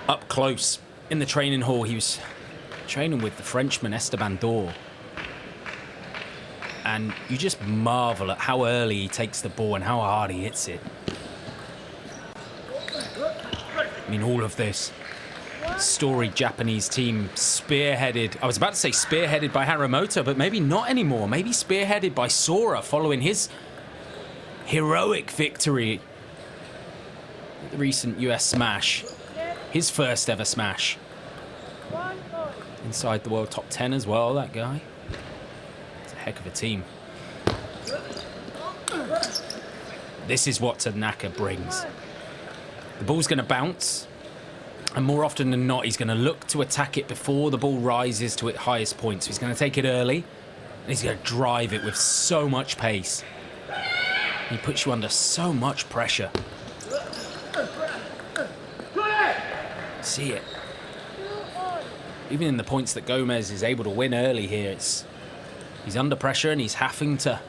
up close in the training hall. He was training with the Frenchman Esteban Dor. And you just marvel at how early he takes the ball and how hard he hits it. I mean, all of this storied Japanese team spearheaded, I was about to say spearheaded by Haramoto, but maybe not anymore. Maybe spearheaded by Sora following his heroic victory at the recent US Smash. His first ever Smash. Inside the world top 10 as well, that guy. It's a heck of a team. This is what Tanaka brings. The ball's going to bounce. And more often than not, he's going to look to attack it before the ball rises to its highest point. So he's going to take it early. And he's going to drive it with so much pace. He puts you under so much pressure. See it. Even in the points that Gomez is able to win early here, he's under pressure and he's having to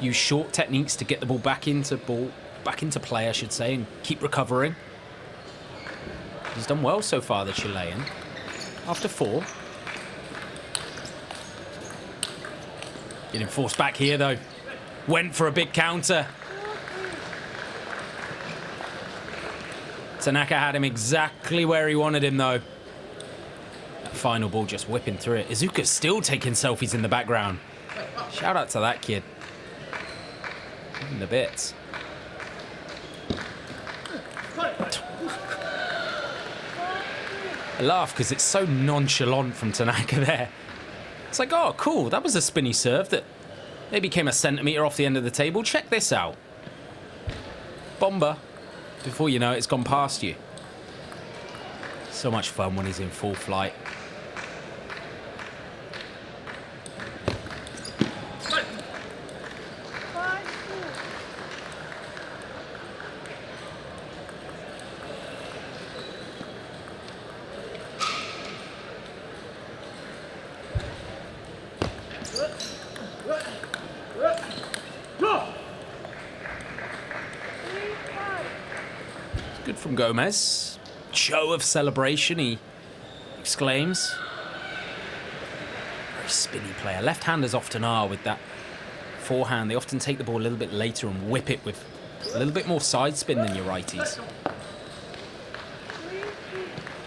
use short techniques to get the ball back into play, I should say, and keep recovering. He's done well so far, the Chilean. After 4. Getting forced back here, though. Went for a big counter. Tanaka had him exactly where he wanted him, though. That final ball just whipping through it. Izuka's still taking selfies in the background. Shout out to that kid. In the bits. I laugh because it's so nonchalant from Tanaka there. It's like, oh, cool, that was a spinny serve that maybe came a centimetre off the end of the table. Check this out. Bomber. Before you know it, it's gone past you. So much fun when he's in full flight. Good from Gomez. Show of celebration, he exclaims. Very spinny player. Left-handers often are with that forehand. They often take the ball a little bit later and whip it with a little bit more side spin than your righties.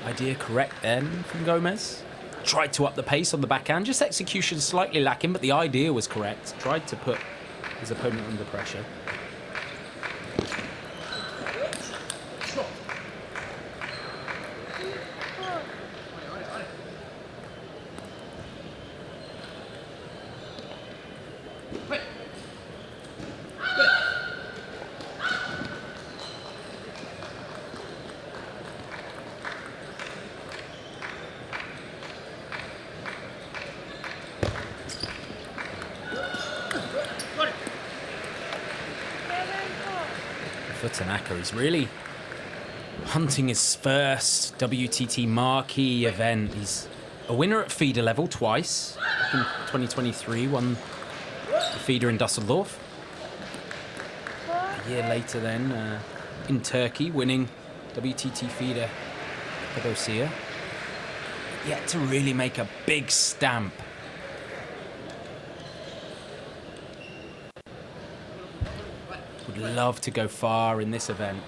Idea correct then from Gomez. Tried to up the pace on the backhand. Just execution slightly lacking, but the idea was correct. Tried to put his opponent under pressure. For Tanaka, he's really hunting his first WTT marquee event. He's a winner at feeder level twice. Back in 2023, won the feeder in Dusseldorf. A year later then, in Turkey, winning WTT feeder Cappadocia. Yet to really make a big stamp. Would love to go far in this event.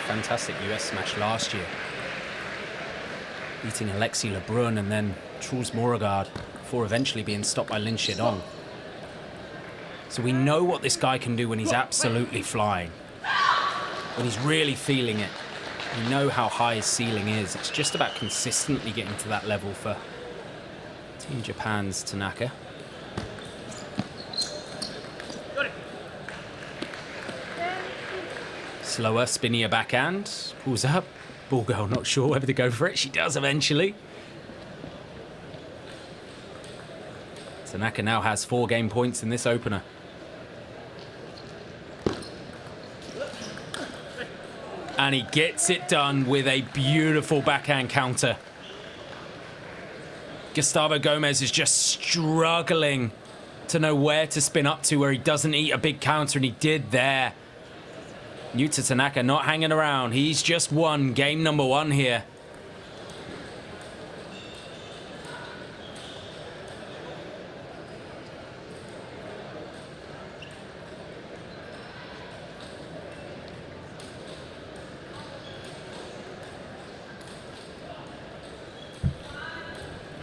Fantastic US smash last year, beating Alexis Lebrun and then Truls Morregard before eventually being stopped by Lin Shidong. So we know what this guy can do when he's absolutely flying, when he's really feeling it. We know how high his ceiling is. It's just about consistently getting to that level for Team Japan's Tanaka. Slower, spinnier backhand. Pulls up. Ball girl not sure whether to go for it. She does eventually. Tanaka now has 4 game points in this opener. And he gets it done with a beautiful backhand counter. Gustavo Gomez is just struggling to know where to spin up to where he doesn't eat a big counter, and he did there. Yuta Tanaka not hanging around. He's just won game number 1 here.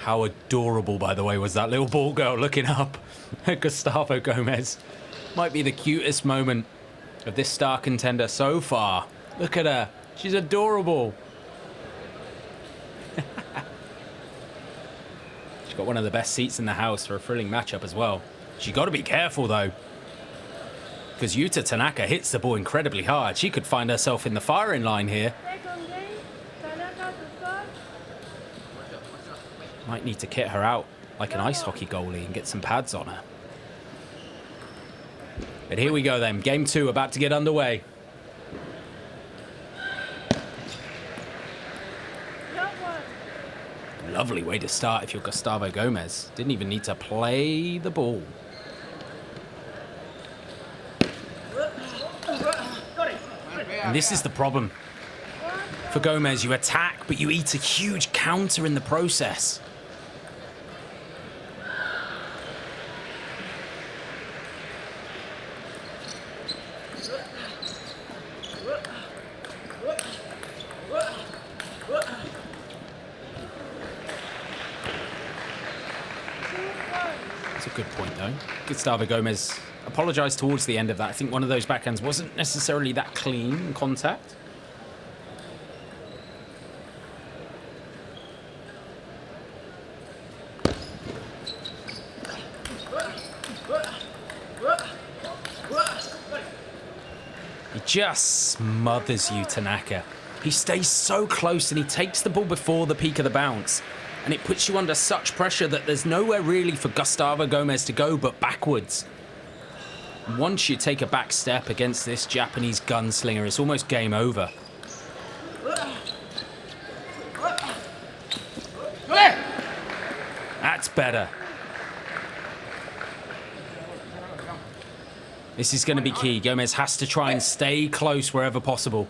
How adorable, by the way, was that little ball girl looking up at Gustavo Gomez. Might be the cutest moment of this star contender so far. Look at her. She's adorable. She's got one of the best seats in the house for a thrilling matchup as well. She's got to be careful, though, because Yuta Tanaka hits the ball incredibly hard. She could find herself in the firing line here. Might need to kit her out like an ice hockey goalie and get some pads on her. But here we go then. Game 2 about to get underway. Lovely way to start if you're Gustavo Gomez. Didn't even need to play the ball. And this is the problem. For Gomez, you attack, but you eat a huge counter in the process. That's a good point, though. Gustavo Gomez apologized towards the end of that. I think one of those backhands wasn't necessarily that clean in contact. He just smothers you, Tanaka. He stays so close and he takes the ball before the peak of the bounce. And it puts you under such pressure that there's nowhere really for Gustavo Gomez to go but backwards. Once you take a back step against this Japanese gunslinger, it's almost game over. That's better. This is going to be key. Gomez has to try and stay close wherever possible.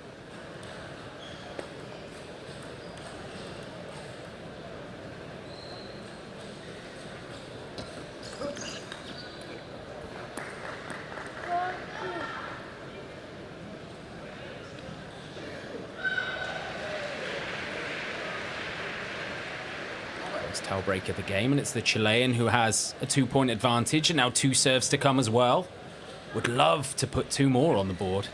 Towel break of the game, and it's the Chilean who has a 2-point advantage, and now 2 serves to come as well. Would love to put 2 more on the board.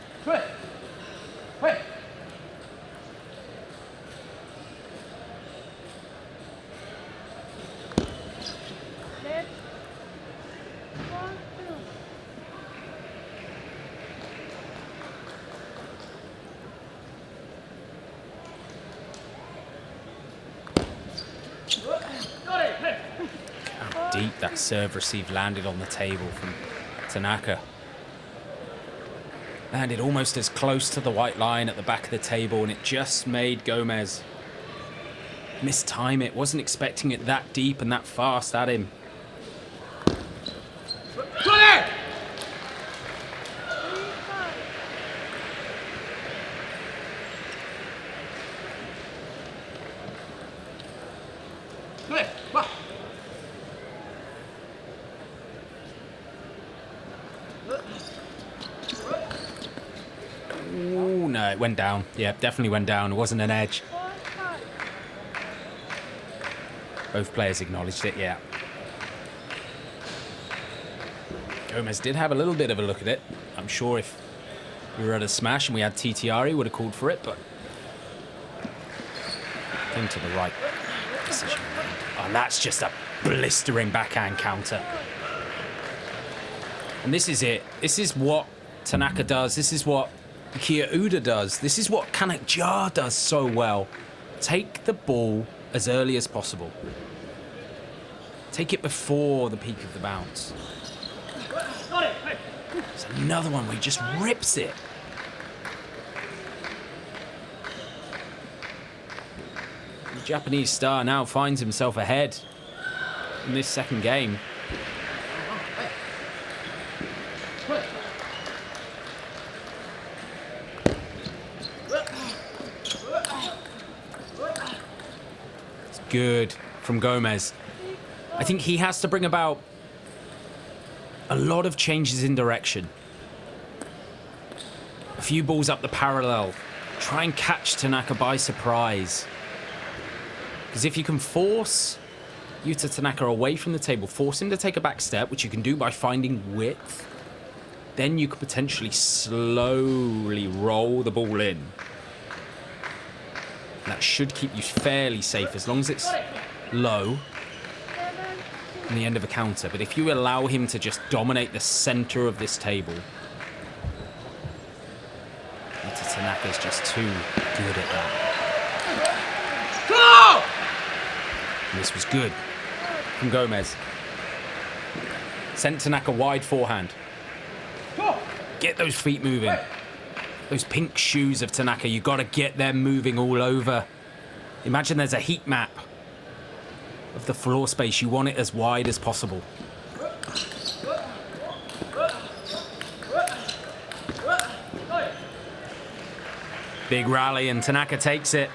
How deep that serve receive landed on the table from Tanaka. Landed almost as close to the white line at the back of the table, and it just made Gomez mistime it. Wasn't expecting it that deep and that fast at him. Ooh, no, it went down. Yeah, definitely went down. It wasn't an edge. Both players acknowledged it, yeah. Gomez did have a little bit of a look at it. I'm sure if we were at a smash and we had TTR, he would have called for it, but came to the right decision. Oh, and that's just a blistering backhand counter. And this is it. This is what Tanaka does. This is what Mikiha does. This is what Kanak-Jar does so well. Take the ball as early as possible. Take it before the peak of the bounce. There's another one where he just rips it. The Japanese star now finds himself ahead in this second game. It's good from Gomez. I think he has to bring about a lot of changes in direction. A few balls up the parallel. Try and catch Tanaka by surprise. Because if you can force Yuta Tanaka away from the table, force him to take a back step, which you can do by finding width, then you could potentially slowly roll the ball in. And that should keep you fairly safe as long as it's low on the end of a counter. But if you allow him to just dominate the center of this table, Yuta Tanaka's just too good at that. And this was good from Gomez. Sent Tanaka wide forehand. Get those feet moving. Those pink shoes of Tanaka, you got to get them moving all over. Imagine there's a heat map of the floor space. You want it as wide as possible. Big rally and Tanaka takes it.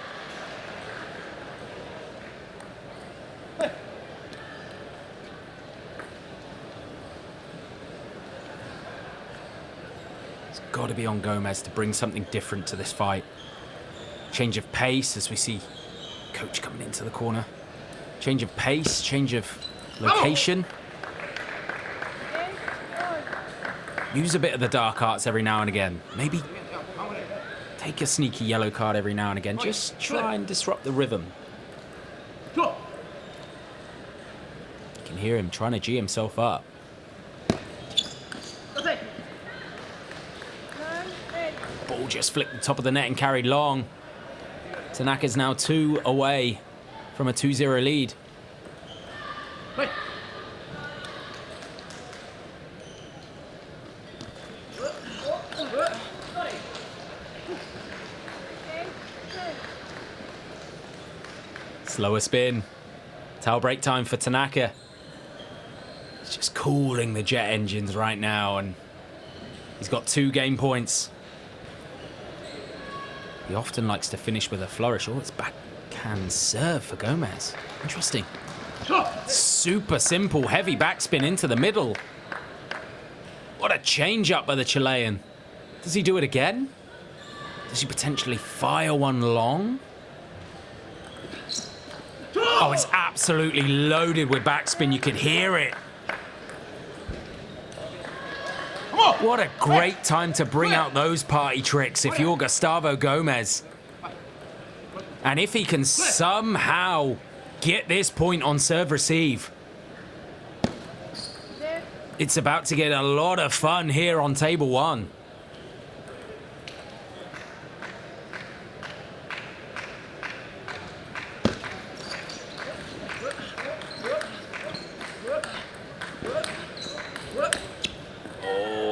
It's got to be on Gomez to bring something different to this fight. Change of pace as we see coach coming into the corner. Change of pace, change of location. Use a bit of the dark arts every now and again. Maybe take a sneaky yellow card every now and again. Just try and disrupt the rhythm. You can hear him trying to G himself up. Ball just flicked the top of the net and carried long. Tanaka's now 2 away from a 2-0 lead. Slower spin. Towel break time for Tanaka. He's just cooling the jet engines right now, and he's got 2 game points. He often likes to finish with a flourish. Oh, it's backhand serve for Gomez. Interesting. Super simple, heavy backspin into the middle. What a change up by the Chilean. Does he do it again? Does he potentially fire one long? Oh, it's absolutely loaded with backspin. You could hear it. What a great time to bring out those party tricks if you're Gustavo Gomez. And if he can somehow get this point on serve receive, it's about to get a lot of fun here on table 1.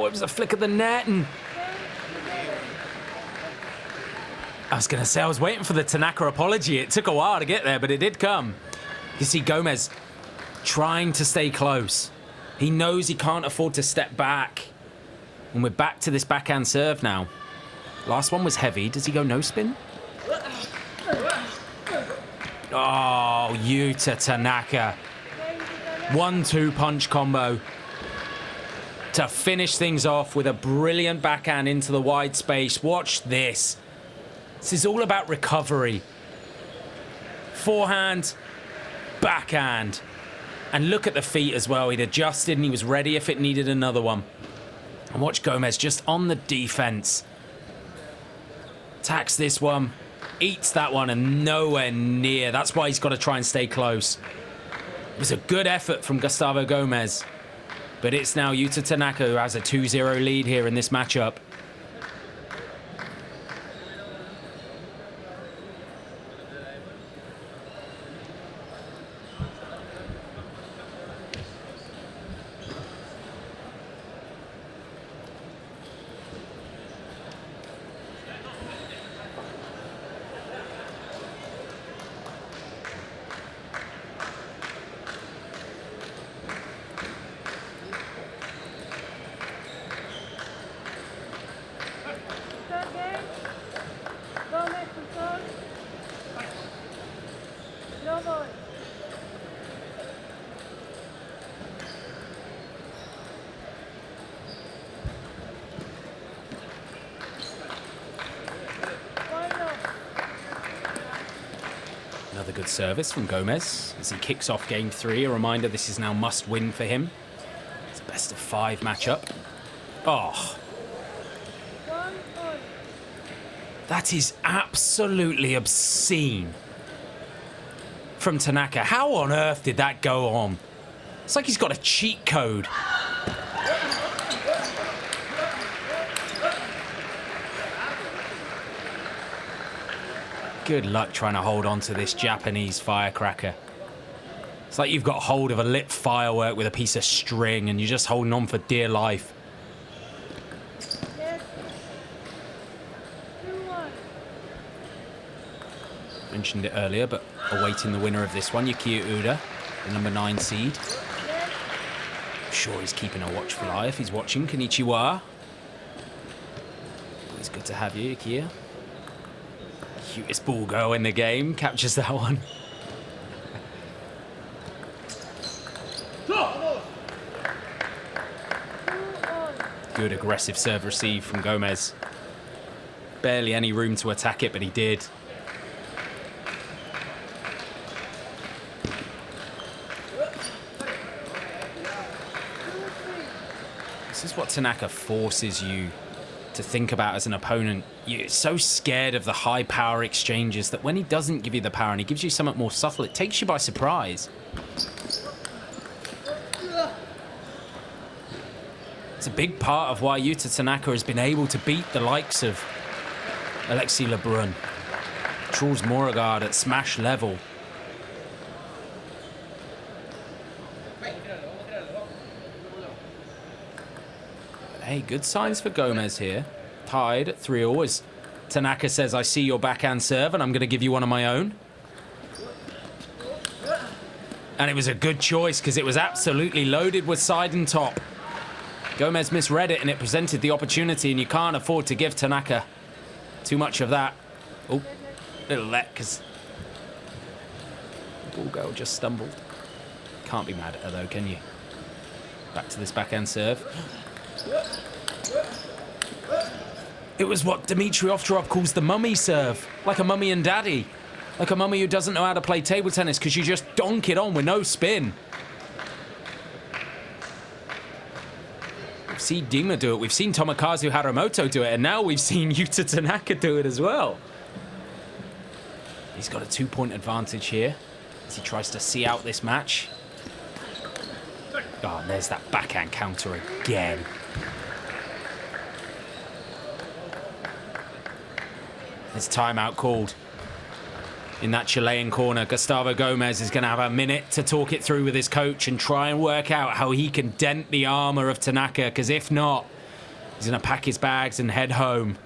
It was a flick of the net, and I was going to say I was waiting for the Tanaka apology. It took a while to get there, but it did come. You see Gomez trying to stay close. He knows he can't afford to step back. And we're back to this backhand serve now. Last one was heavy. Does he go no spin? Oh, Yuta Tanaka. 1-2 punch combo to finish things off with a brilliant backhand into the wide space. Watch this. This is all about recovery. Forehand, backhand. And look at the feet as well. He'd adjusted and he was ready if it needed another one. And watch Gomez just on the defense. Attacks this one, eats that one, and nowhere near. That's why he's got to try and stay close. It was a good effort from Gustavo Gomez. But it's now Yuta Tanaka who has a 2-0 lead here in this matchup. Another good service from Gomez as he kicks off game 3. A reminder, this is now must win for him. It's a best of 5 matchup. Oh. That is absolutely obscene from Tanaka. How on earth did that go on? It's like he's got a cheat code. Good luck trying to hold on to this Japanese firecracker. It's like you've got hold of a lit firework with a piece of string and you're just holding on for dear life. Mentioned it earlier, but awaiting the winner of this one, Yukiya Uda, the number 9 seed. I'm sure he's keeping a watchful eye if he's watching. Konnichiwa. It's good to have you, Yukiya. Cutest ball girl in the game, captures that one. Good aggressive serve receive from Gomez. Barely any room to attack it, but he did. This is what Tanaka forces you to think about as an opponent. You're so scared of the high power exchanges that when he doesn't give you the power and he gives you something more subtle, it takes you by surprise. It's a big part of why Yuta Tanaka has been able to beat the likes of Alexis Lebrun, Charles Moregard at smash level. Hey, good signs for Gomez here. Tied at 3-all as Tanaka says, I see your backhand serve and I'm going to give you one of my own. And it was a good choice because it was absolutely loaded with side and top. Gomez misread it and it presented the opportunity, and you can't afford to give Tanaka too much of that. Oh, little let because the ball girl just stumbled. Can't be mad at her though, can you? Back to this backhand serve. It was what Dmitry Ovtcharov calls the mummy serve. Like a mummy and daddy. Like a mummy who doesn't know how to play table tennis because you just donk it on with no spin. We've seen Dima do it. We've seen Tomokazu Haramoto do it. And now we've seen Yuta Tanaka do it as well. He's got a 2-point advantage here as he tries to see out this match. Oh, and there's that backhand counter again. There's timeout called in that Chilean corner. Gustavo Gomez is going to have a minute to talk it through with his coach and try and work out how he can dent the armour of Tanaka, because if not, he's going to pack his bags and head home.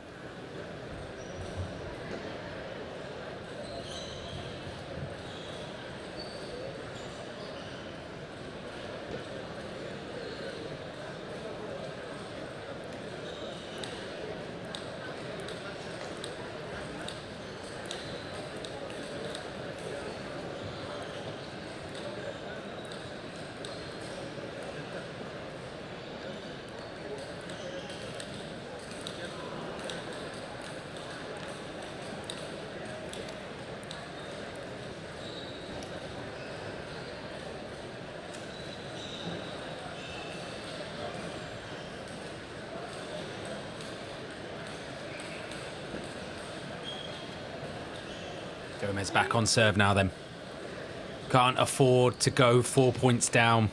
Gomez back on serve now then. Can't afford to go 4 points down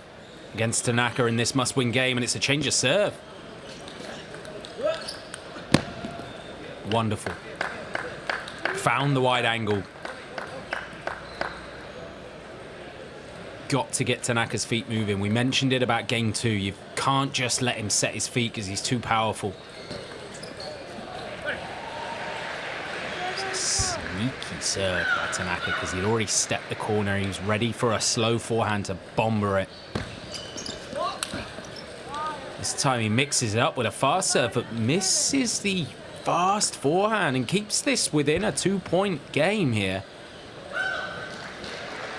against Tanaka in this must-win game, and it's a change of serve. Wonderful. Found the wide angle. Got to get Tanaka's feet moving. We mentioned it about game 2. You can't just let him set his feet because he's too powerful. Sneaky serve by Tanaka because he'd already stepped the corner. He was ready for a slow forehand to bomber it. This time he mixes it up with a fast serve, but misses the fast forehand and keeps this within a 2-point game here.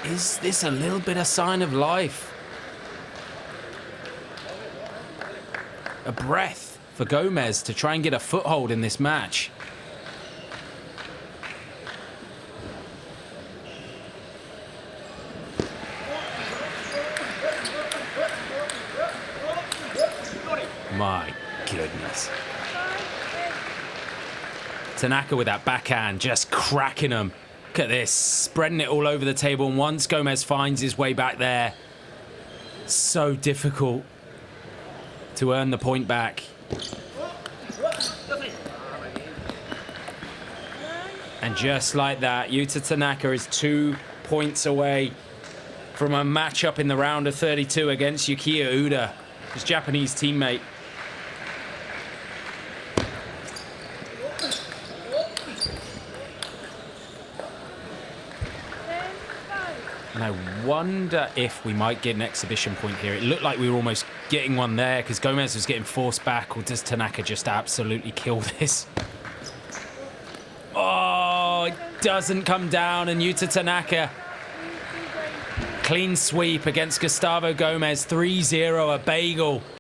Is this a little bit of sign of life? A breath for Gomez to try and get a foothold in this match. Tanaka with that backhand, just cracking them. Look at this, spreading it all over the table. And once Gomez finds his way back there, so difficult to earn the point back. And just like that, Yuta Tanaka is 2 points away from a matchup in the round of 32 against Yukiya Uda, his Japanese teammate. And I wonder if we might get an exhibition point here. It looked like we were almost getting one there because Gomez was getting forced back, or does Tanaka just absolutely kill this? Oh, it doesn't come down, and Yuta Tanaka, clean sweep against Gustavo Gomez, 3-0, a bagel.